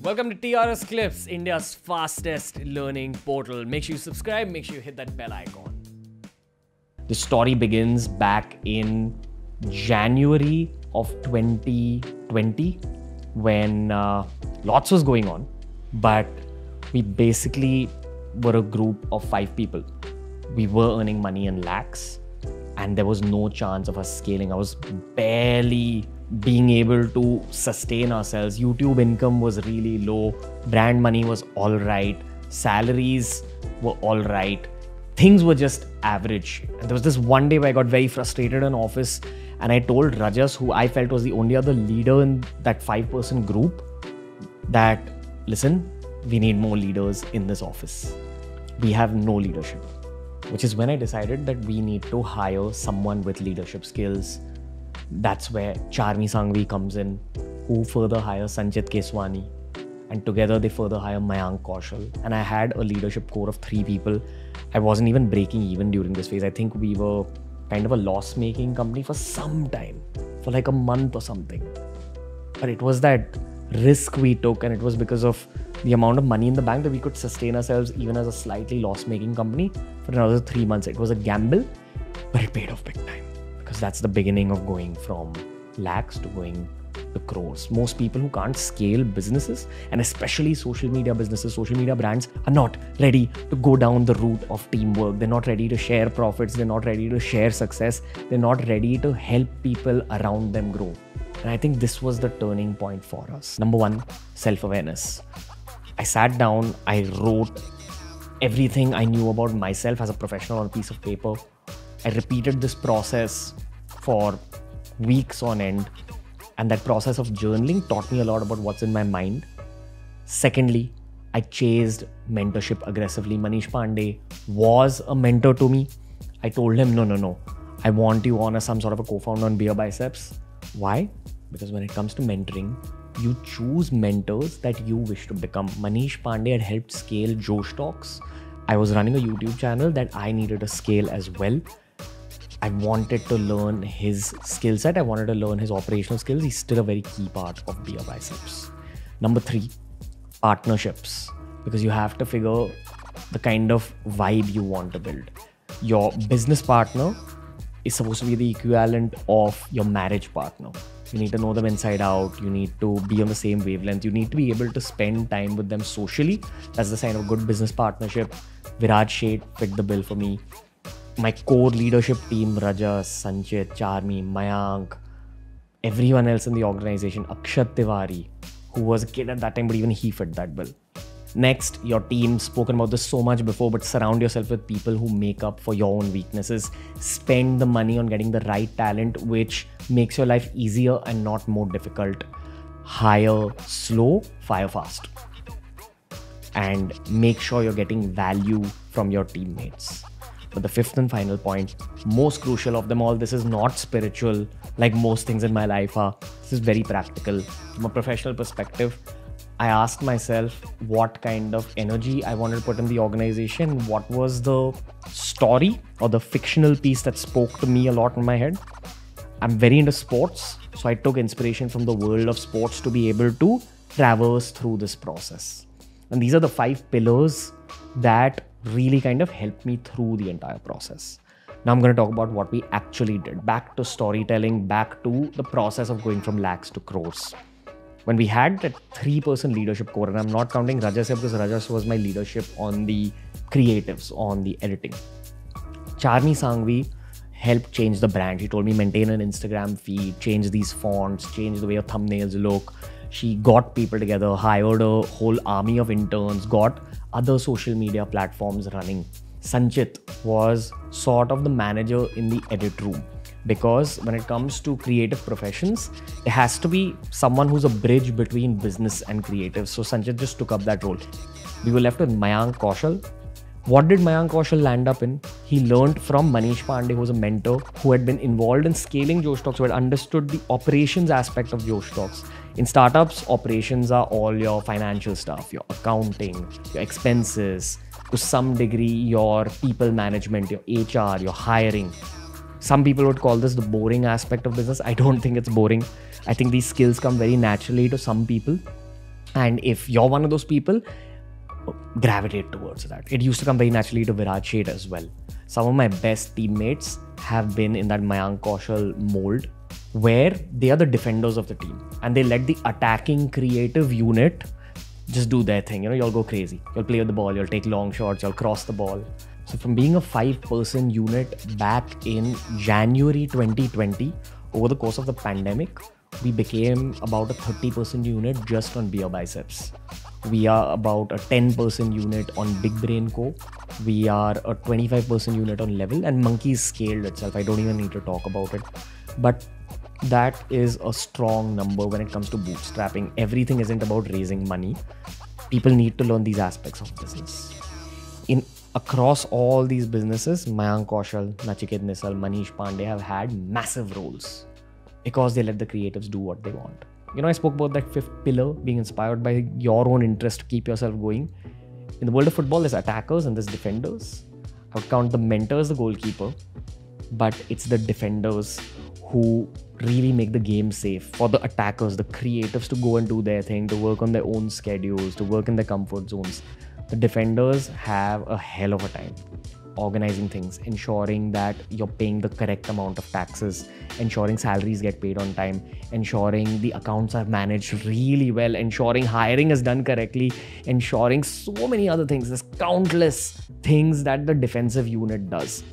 Welcome to TRS Clips, India's fastest learning portal. Make sure you subscribe, make sure you hit that bell icon. The story begins back in January of 2020 when lots was going on, but we basically were a group of 5 people. We were earning money in lakhs and there was no chance of us scaling. I was barely being able to sustain ourselves. YouTube income was really low. Brand money was all right. Salaries were all right. Things were just average. And there was this one day where I got very frustrated in office and I told Rajas, who I felt was the only other leader in that 5-person group, that listen, we need more leaders in this office. We have no leadership. Which is when I decided that we need to hire someone with leadership skills. That's where Charmi Sangvi comes in, who further hires Sanchit Keswani, and together they further hire Mayank Kaushal. And I had a leadership core of 3 people. I wasn't even breaking even during this phase. I think we were kind of a loss-making company for some time, for like a month or something. But it was that risk we took, and it was because of the amount of money in the bank that we could sustain ourselves even as a slightly loss-making company for another 3 months. It was a gamble, but it paid off big time. Because that's the beginning of going from lakhs to going to crores. Most people who can't scale businesses, and especially social media businesses, social media brands, are not ready to go down the route of teamwork. They're not ready to share profits. They're not ready to share success. They're not ready to help people around them grow. And I think this was the turning point for us. Number 1, self-awareness. I sat down, I wrote everything I knew about myself as a professional on a piece of paper. I repeated this process for weeks on end, and that process of journaling taught me a lot about what's in my mind. Secondly, I chased mentorship aggressively. Manish Pandey was a mentor to me. I told him, no, I want you on as some sort of a co-founder on BeerBiceps. Why? Because when it comes to mentoring, you choose mentors that you wish to become. Manish Pandey had helped scale Josh Talks. I was running a YouTube channel that I needed to scale as well. I wanted to learn his skill set. I wanted to learn his operational skills. He's still a very key part of BeerBiceps. Number 3, partnerships. Because you have to figure the kind of vibe you want to build. Your business partner is supposed to be the equivalent of your marriage partner. You need to know them inside out. You need to be on the same wavelength. You need to be able to spend time with them socially. That's the sign of a good business partnership. Viraj Sheth fit the bill for me. My core leadership team, Rajas, Sanchit, Charmi, Mayank, everyone else in the organization, Akshat Tiwari, who was a kid at that time, but even he fit that bill. Next, your team, spoken about this so much before, but surround yourself with people who make up for your own weaknesses. Spend the money on getting the right talent, which makes your life easier and not more difficult. Hire slow, fire fast. And make sure you're getting value from your teammates. But the 5th and final point, most crucial of them all, this is not spiritual like most things in my life are. This is very practical. From a professional perspective, I asked myself what kind of energy I wanted to put in the organization. What was the story or the fictional piece that spoke to me a lot in my head? I'm very into sports, so I took inspiration from the world of sports to be able to traverse through this process. And these are the 5 pillars that really kind of helped me through the entire process. Now I'm going to talk about what we actually did. Back to storytelling, back to the process of going from lakhs to crores. When we had that 3-person leadership core, and I'm not counting Rajas here because Rajas was my leadership on the creatives, on the editing. Charmi Sangvi helped change the brand. She told me maintain an Instagram feed, change these fonts, change the way your thumbnails look. She got people together, hired a whole army of interns, got other social media platforms running. Sanchit was sort of the manager in the edit room, because when it comes to creative professions, it has to be someone who's a bridge between business and creative. So Sanchit just took up that role. We were left with Mayank Kaushal. What did Mayank Kaushal land up in? He learned from Manish Pandey, who was a mentor, who had been involved in scaling Josh Talks, who had understood the operations aspect of Josh Talks. In startups, operations are all your financial stuff, your accounting, your expenses, to some degree your people management, your HR, your hiring. Some people would call this the boring aspect of business. I don't think it's boring. I think these skills come very naturally to some people. And if you're one of those people, gravitate towards that. It used to come very naturally to Virat Sheth as well. Some of my best teammates have been in that Mayank Kaushal mold, where they are the defenders of the team and they let the attacking creative unit just do their thing. You'll go crazy. You'll play with the ball, you'll take long shots, you'll cross the ball. So from being a 5-person unit back in January 2020, over the course of the pandemic, we became about a 30-person unit just on BeerBiceps. We are about a 10-person unit on BigBrainco. We are a 25-person unit on Level, and Monkey's scaled itself. I don't even need to talk about it. But that is a strong number when it comes to bootstrapping. Everything isn't about raising money. People need to learn these aspects of business. Across all these businesses, Mayank Kaushal, Nachiket Nisal, Manish Pandey have had massive roles because they let the creatives do what they want. I spoke about that 5th pillar, being inspired by your own interest to keep yourself going. In the world of football, there's attackers and there's defenders. I would count the mentor as the goalkeeper, but it's the defenders who really make the game safe for the attackers, the creatives to go and do their thing, to work on their own schedules, to work in their comfort zones. The defenders have a hell of a time organizing things, ensuring that you're paying the correct amount of taxes, ensuring salaries get paid on time, ensuring the accounts are managed really well, ensuring hiring is done correctly, ensuring so many other things. There's countless things that the defensive unit does.